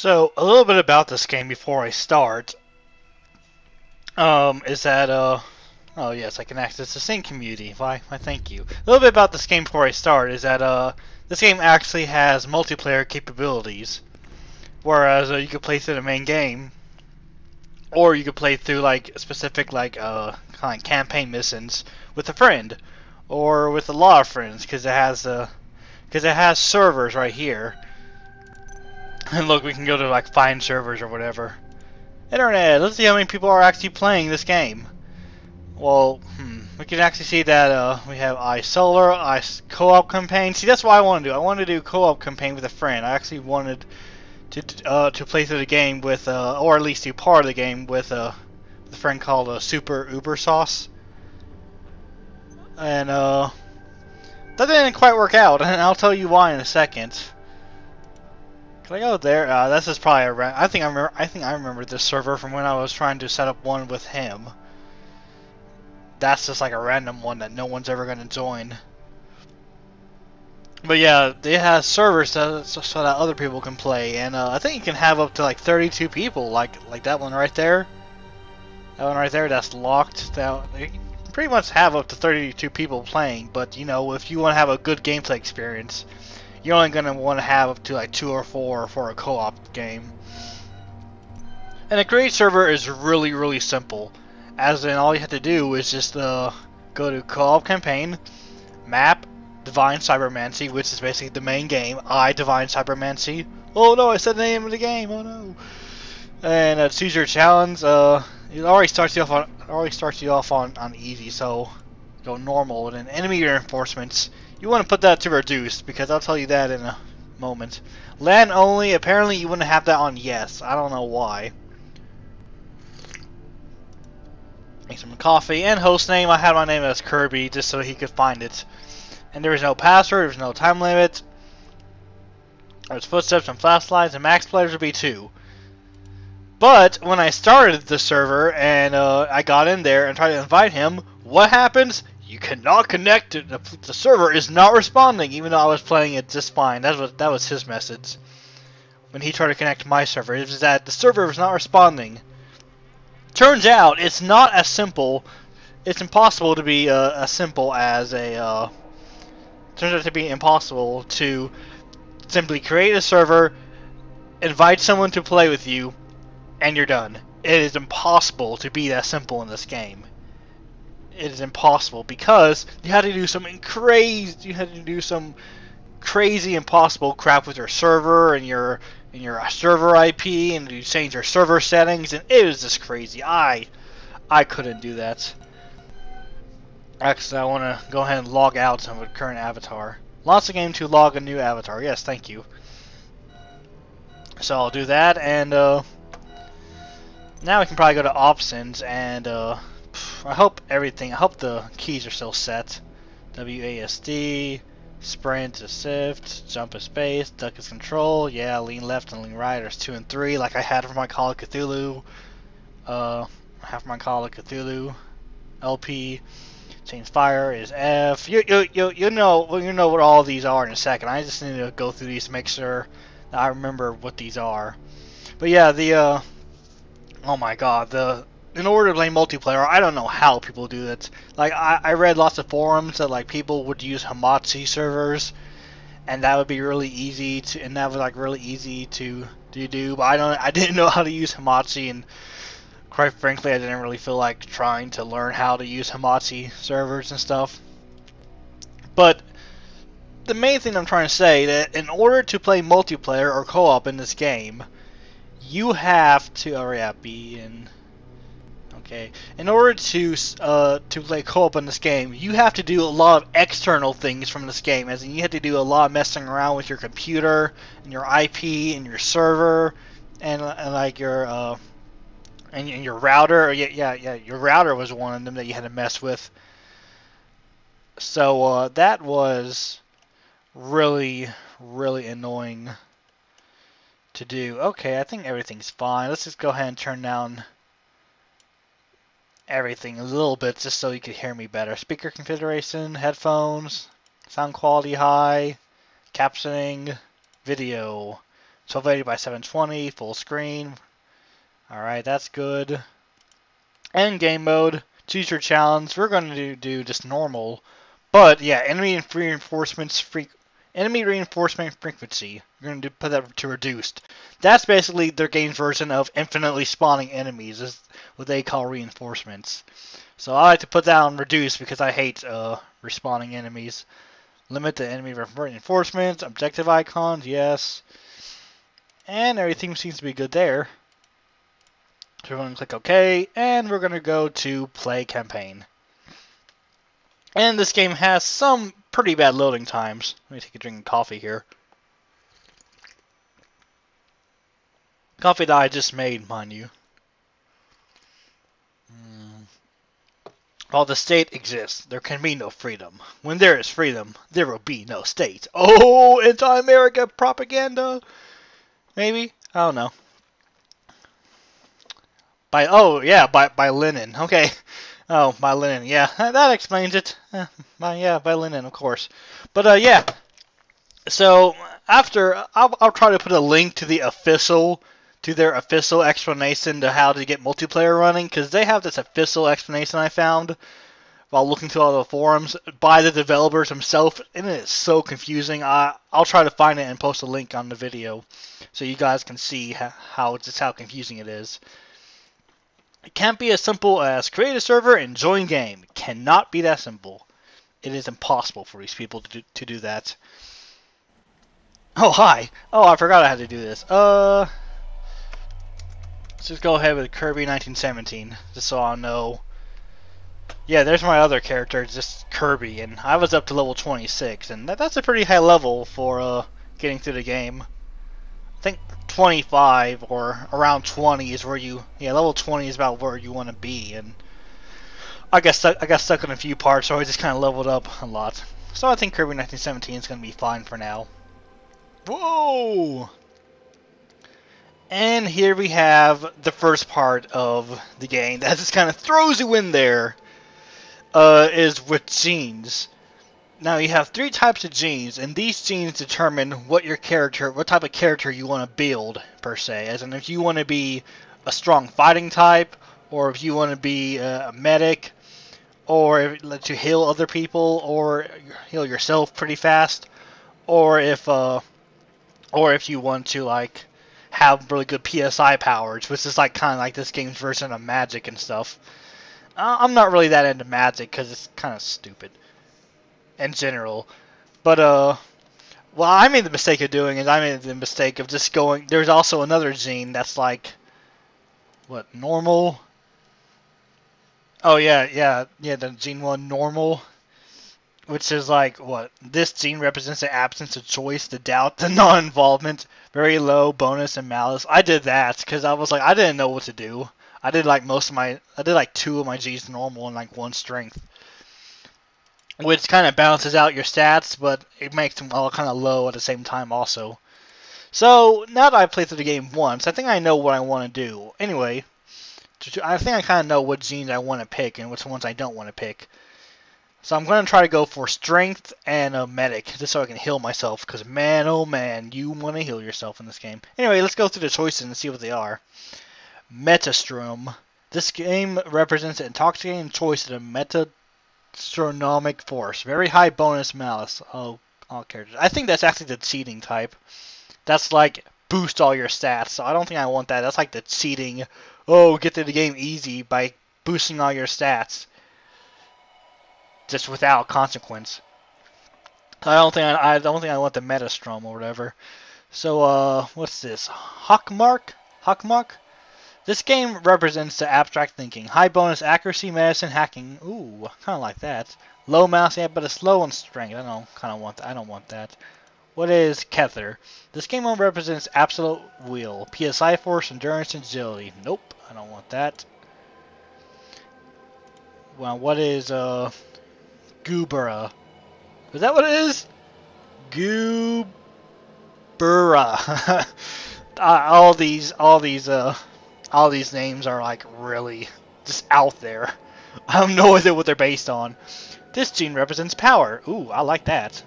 So, a little bit about this game before I start, is that, oh yes, I can access the same community. Why, thank you. A little bit about this game before I start is that, this game actually has multiplayer capabilities, whereas you could play through the main game, or you could play through, like, specific, like, kind of campaign missions with a friend, or with a lot of friends, because it has servers right here. And look, we can go to, like, find servers or whatever. Internet, let's see how many people are actually playing this game. Well, we can actually see that we have iSolar, co-op campaign. See, that's what I want to do. I want to do co-op campaign with a friend. I actually wanted to play through the game with, or at least do part of the game with a friend called Super Uber Sauce. And that didn't quite work out, and I'll tell you why in a second. Can I go there? This is probably I think I remember this server from when I was trying to set up one with him. That's just like a random one that no one's ever gonna join. But yeah, they have servers so that other people can play, and I think you can have up to like 32 people, like that one right there. That one right there, that's locked. That you can pretty much have up to 32 people playing. But you know, if you want to have a good gameplay experience, you're only going to want to have up to like 2 or 4 for a co-op game. And a create server is really simple. As in, all you have to do is just go to co-op campaign, map, Divine Cybermancy, which is basically the main game. Divine Cybermancy. Oh no, I said the name of the game. Oh no. And choose your challenge. It already starts you off on easy, so go normal. And then enemy reinforcements. You want to put that to reduced, because I'll tell you that in a moment. Land only, apparently you want to have that on yes. I don't know why. Make some coffee, and host name, I had my name as Kirby, just so he could find it. And there is no password, there's no time limit. There's footsteps and flashlights, and max players will be 2. But, when I started the server, and I got in there and tried to invite him, what happens? You cannot connect to the server is not responding, even though I was playing it just fine. That was his message when he tried to connect to my server. It was that the server was not responding. Turns out it's not as simple. It's impossible to be as simple as a. Turns out to be impossible to simply create a server, invite someone to play with you, and you're done. It is impossible to be that simple in this game. It is impossible because you had to do something crazy. You had to do some crazy, impossible crap with your server and your server IP, and you change your server settings, and it was just crazy. I couldn't do that. Actually, I want to go ahead and log out of the current avatar. Launch the game to log a new avatar. Yes, thank you. So I'll do that, and now we can probably go to options and. I hope the keys are still set. WASD, sprint is shift, jump is space, duck is control, yeah, lean left and lean right are 2 and 3 like I had for my Call of Cthulhu. LP, change fire is F. You know what all of these are in a second. I just need to go through these to make sure that I remember what these are. But yeah, oh my god, in order to play multiplayer, I don't know how people do that. Like, I read lots of forums that, like, people would use Hamachi servers, and that would be really easy to, do, but I didn't know how to use Hamachi, and quite frankly, I didn't really feel like trying to learn how to use Hamachi servers and stuff. But the main thing I'm trying to say, that in order to play multiplayer or co-op in this game, you have to, be in... Okay. In order to play co-op in this game, you have to do a lot of external things from this game. As in, you have to do a lot of messing around with your computer and your IP and your server and like your and your router. Yeah, your router was one of them that you had to mess with. So that was really annoying to do. Okay, I think everything's fine. Let's just go ahead and turn down everything a little bit just so you could hear me better. Speaker configuration, headphones, sound quality high, captioning, video, 1280 by 720, full screen. Alright, that's good. And game mode, choose your challenge. We're going to do just normal. But yeah, enemy reinforcement frequency. We're going to put that to reduced. That's basically their game's version of infinitely spawning enemies, is what they call reinforcements. So I like to put that on reduced because I hate respawning enemies. Limit the enemy reinforcements, objective icons, yes. And everything seems to be good there. So we're going to click OK, and we're going to go to Play Campaign. And this game has some pretty bad loading times. Let me take a drink of coffee here. Coffee that I just made, mind you. While the state exists, there can be no freedom. When there is freedom, there will be no state. Oh, anti-America propaganda! Maybe? I don't know. By Lenin. Okay. Oh, by Lenin. Yeah, that explains it. By Lenin, of course. But yeah. So after, I'll try to put a link to their official explanation to how to get multiplayer running, because they have this official explanation I found while looking through all the forums by the developers themselves, and it is so confusing. I'll try to find it and post a link on the video so you guys can see how confusing it is. It can't be as simple as create a server and join game. It cannot be that simple. It is impossible for these people to do that. Oh, hi. Oh, I forgot I had to do this. Let's just go ahead with Kirby 1917, just so I'll know. Yeah, there's my other character, just Kirby, and I was up to level 26, and that's a pretty high level for getting through the game. I think 25 or around 20 is where level 20 is about where you want to be, and I got stuck in a few parts, so I just kind of leveled up a lot. So I think Kirby 1917 is going to be fine for now. Whoa! And here we have the first part of the game that just kind of throws you in there, is with genes. Now you have 3 types of genes, and these genes determine what type of character you want to build, per se. As in, if you want to be a strong fighting type, or if you want to be a medic, or if let you heal other people, or heal yourself pretty fast, or if you want to like have really good PSI powers, which is like kind of like this game's version of magic and stuff. I'm not really that into magic because it's kind of stupid in general. But what I made the mistake of doing is I made the mistake of just going. There's also another gene that's like what, normal. Oh yeah, the gene 1 normal, which is like what this gene represents: the absence of choice, the doubt, the non-involvement, very low bonus and malice. I did that because I was like, I didn't know what to do. I did like 2 of my G's normal and like 1 strength, which kind of balances out your stats, but it makes them all kind of low at the same time also. So now that I've played through the game once, I think I know what I want to do. Anyway, I think I kind of know what genes I want to pick and which ones I don't want to pick. So I'm going to try to go for strength and a medic, just so I can heal myself, because man, oh man, you want to heal yourself in this game. Anyway, let's go through the choices and see what they are. Metastrom. This game represents an intoxicating choice of a metastronomic force. Very high bonus malice. All characters. I think that's actually the cheating type. That's like boost all your stats, so I don't think I want that. That's like the cheating, get through the game easy by boosting all your stats, just without consequence. I don't think I want the Metastrom or whatever. So what's this? Hawkmark? This game represents the abstract thinking. High bonus accuracy, medicine, hacking. Ooh, kind of like that. Low mouse, yeah, but it's low on strength. I don't want that. What is Kether? This game represents absolute will. PSI force, endurance, and agility. Nope, I don't want that. Well, what is Goobera? Is that what it is? Goobera. All these names are like really just out there. I have no idea what they're based on. This gene represents power. Ooh, I like that.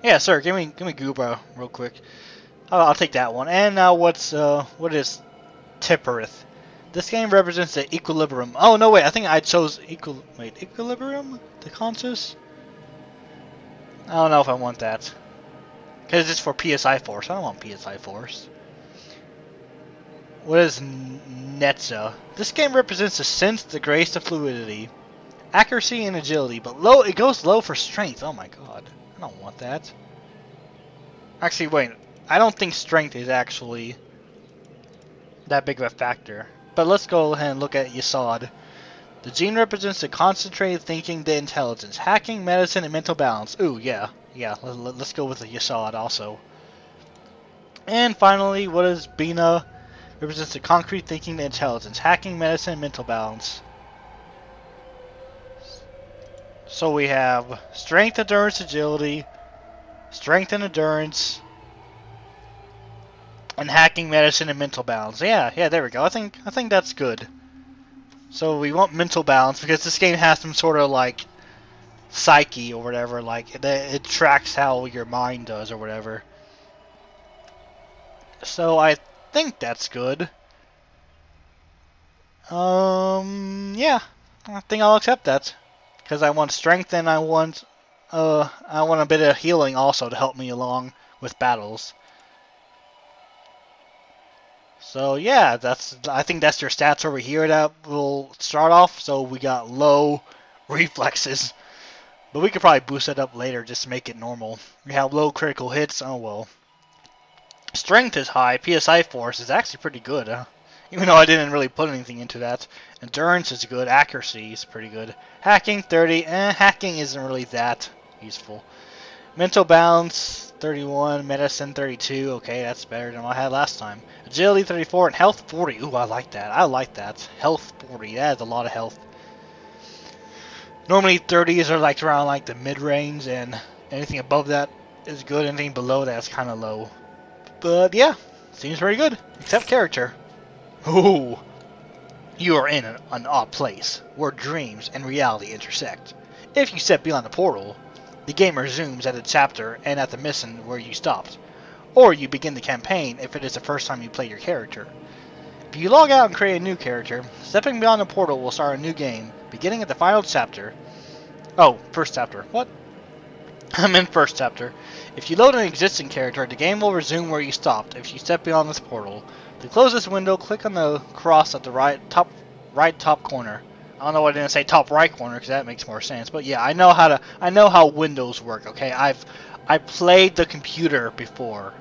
Yeah, sir. Give me Gooba real quick. I'll take that one. And now what is Tipperith? This game represents the equilibrium. Oh no, wait. I think I chose equilibrium. The conscious. I don't know if I want that because it's for PSI Force. I don't want PSI Force. What is Netza? This game represents the sense, the grace, the fluidity, accuracy, and agility. But low, it goes low for strength. Oh my god, I don't want that. Actually, wait. I don't think strength is actually that big of a factor. But let's go ahead and look at Yasod. The gene represents the concentrated thinking, the intelligence, hacking, medicine, and mental balance. Ooh, yeah. Let's go with the Yasod also. And finally, what is Bina? Represents the concrete thinking, the intelligence, hacking, medicine, and mental balance. So we have strength, endurance, agility, strength and endurance, and hacking, medicine, and mental balance. Yeah, there we go. I think that's good. So we want mental balance because this game has some sort of like psyche or whatever, like it tracks how your mind does or whatever. So I think that's good. Yeah, I think I'll accept that because I want strength and I want a bit of healing also to help me along with battles. So yeah, I think that's your stats over here that will start off. So we got low reflexes, but we could probably boost that up later just to make it normal. We have low critical hits. Oh well. Strength is high. PSI Force is actually pretty good, even though I didn't really put anything into that. Endurance is good. Accuracy is pretty good. Hacking 30. Hacking isn't really that useful. Mental balance 31, medicine 32. Okay, that's better than what I had last time. Agility 34 and health 40. Ooh, I like that. Health 40. That is a lot of health. Normally 30s are like around like the mid-range, and anything above that is good. Anything below that is kind of low. But yeah, seems very good. Except character. Ooh. You are in an odd place where dreams and reality intersect. If you step beyond the portal, the game resumes at the chapter and at the mission where you stopped. Or you begin the campaign if it is the first time you play your character. If you log out and create a new character, stepping beyond the portal will start a new game, beginning at the final chapter. Oh, first chapter. What? I'm in first chapter. If you load an existing character, the game will resume where you stopped if you step beyond this portal. To close this window, click on the cross at the right top corner. I don't know why I didn't say top right corner because that makes more sense. But yeah, I know how Windows work. Okay, I played the computer before.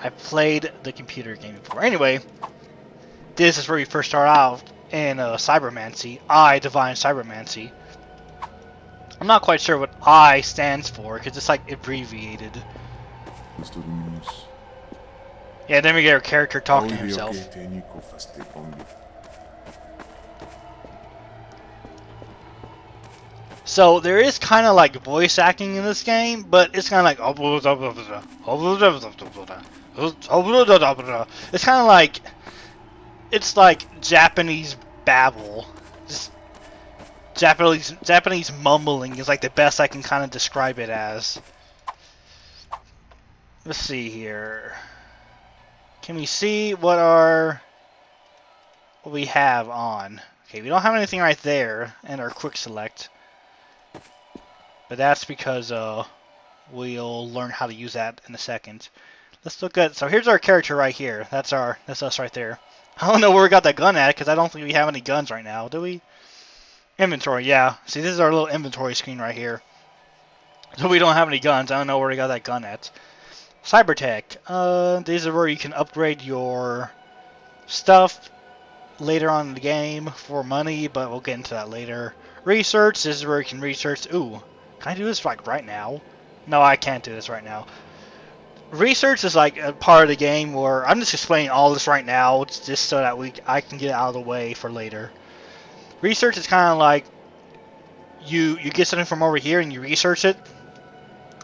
I played the computer game before. Anyway, this is where you first start out in Cybermancy. Divine Cybermancy. I'm not quite sure what I stands for because it's like abbreviated. Yeah, then we get our character talking to himself. So there is kind of like voice acting in this game, but it's kind of like it's kind of like Japanese babble, just Japanese mumbling is like the best I can kind of describe it as. Let's see here. Can we see what we have on? Okay, we don't have anything right there in our quick select. But that's because we'll learn how to use that in a second. Let's look at, so here's our character right here. That's us right there. I don't know where we got that gun at because I don't think we have any guns right now, do we? Inventory, yeah. See, this is our little inventory screen right here. So we don't have any guns. I don't know where we got that gun at. Cybertech. These are where you can upgrade your stuff later on in the game for money, but we'll get into that later. Research. This is where you can research. Ooh, can I do this like right now? No, I can't do this right now. Research is like a part of the game where I'm just explaining all this right now. It's just so that I can get it out of the way for later. Research is kind of like you get something from over here and you research it,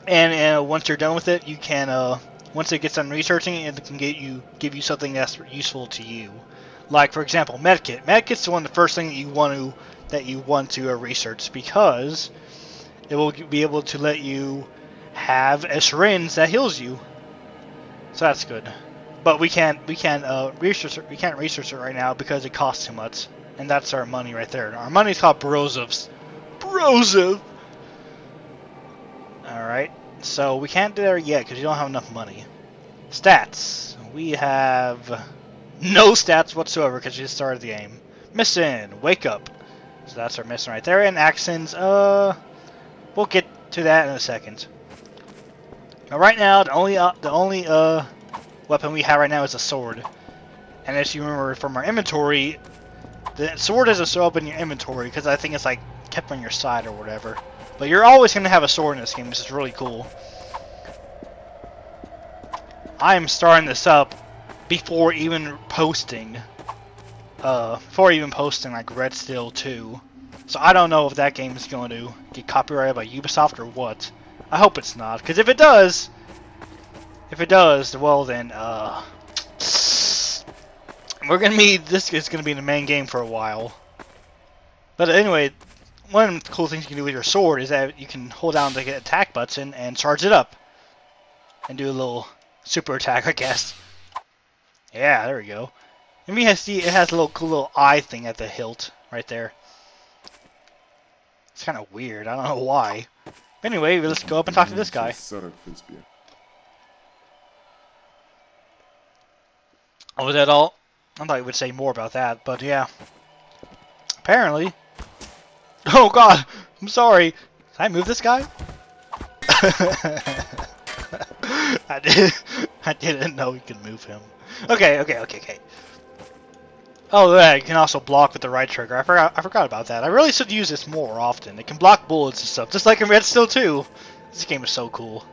and once you're done with it, you can once it gets done researching it, it can give you something that's useful to you. Like for example, medkit. Medkit's the first thing that you want to research because it will be able to let you have a syringe that heals you. So that's good. But we can't research it right now because it costs too much. And that's our money right there. Our money's called Brozovs. Brozov! Alright. So we can't do that yet because you don't have enough money. Stats. We have no stats whatsoever because we just started the game. Mission. Wake up. So that's our mission right there. And actions, we'll get to that in a second. Now right now, the only weapon we have right now is a sword. And as you remember from our inventory, the sword doesn't show up in your inventory because I think it's like kept on your side or whatever. But you're always going to have a sword in this game, which is really cool. I am starting this up before even posting like Red Steel 2. So I don't know if that game is going to get copyrighted by Ubisoft or what. I hope it's not, because if it does, well then, this is gonna be the main game for a while. But anyway, one of the cool things you can do with your sword is that you can hold down the attack button and charge it up, and do a little super attack, I guess. Yeah, there we go. And it has a little cool little eye thing at the hilt right there. It's kind of weird. I don't know why. Anyway, let's go up and talk to this guy. Oh, was that all? I thought you would say more about that, but yeah. Apparently. Oh god! I'm sorry. Did I move this guy? I didn't know we could move him. Okay. Oh yeah, you can also block with the right trigger. I forgot about that. I really should use this more often. It can block bullets and stuff, just like in Red Steel 2. This game is so cool.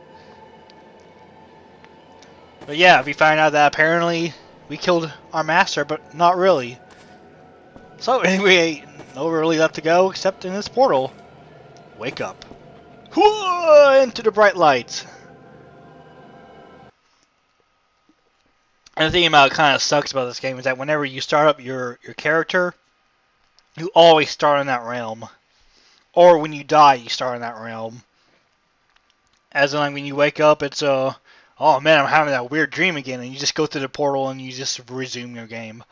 But yeah, we found out that apparently we killed our master, but not really. So anyway, no really left to go except in this portal. Wake up. Whoa, into the bright light. And the thing about kind of sucks about this game is that whenever you start up your character, you always start in that realm. Or when you die, you start in that realm. As in, like, when you wake up, it's, oh man, I'm having that weird dream again, and you just go through the portal and you just resume your game.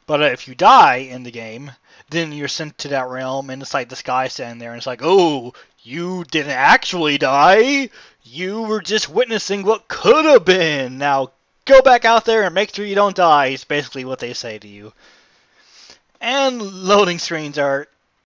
But if you die in the game, then you're sent to that realm, and it's like this guy standing there, and it's like, oh, you didn't actually die. You were just witnessing what could have been. Now, go back out there and make sure you don't die, is basically what they say to you. And loading screens are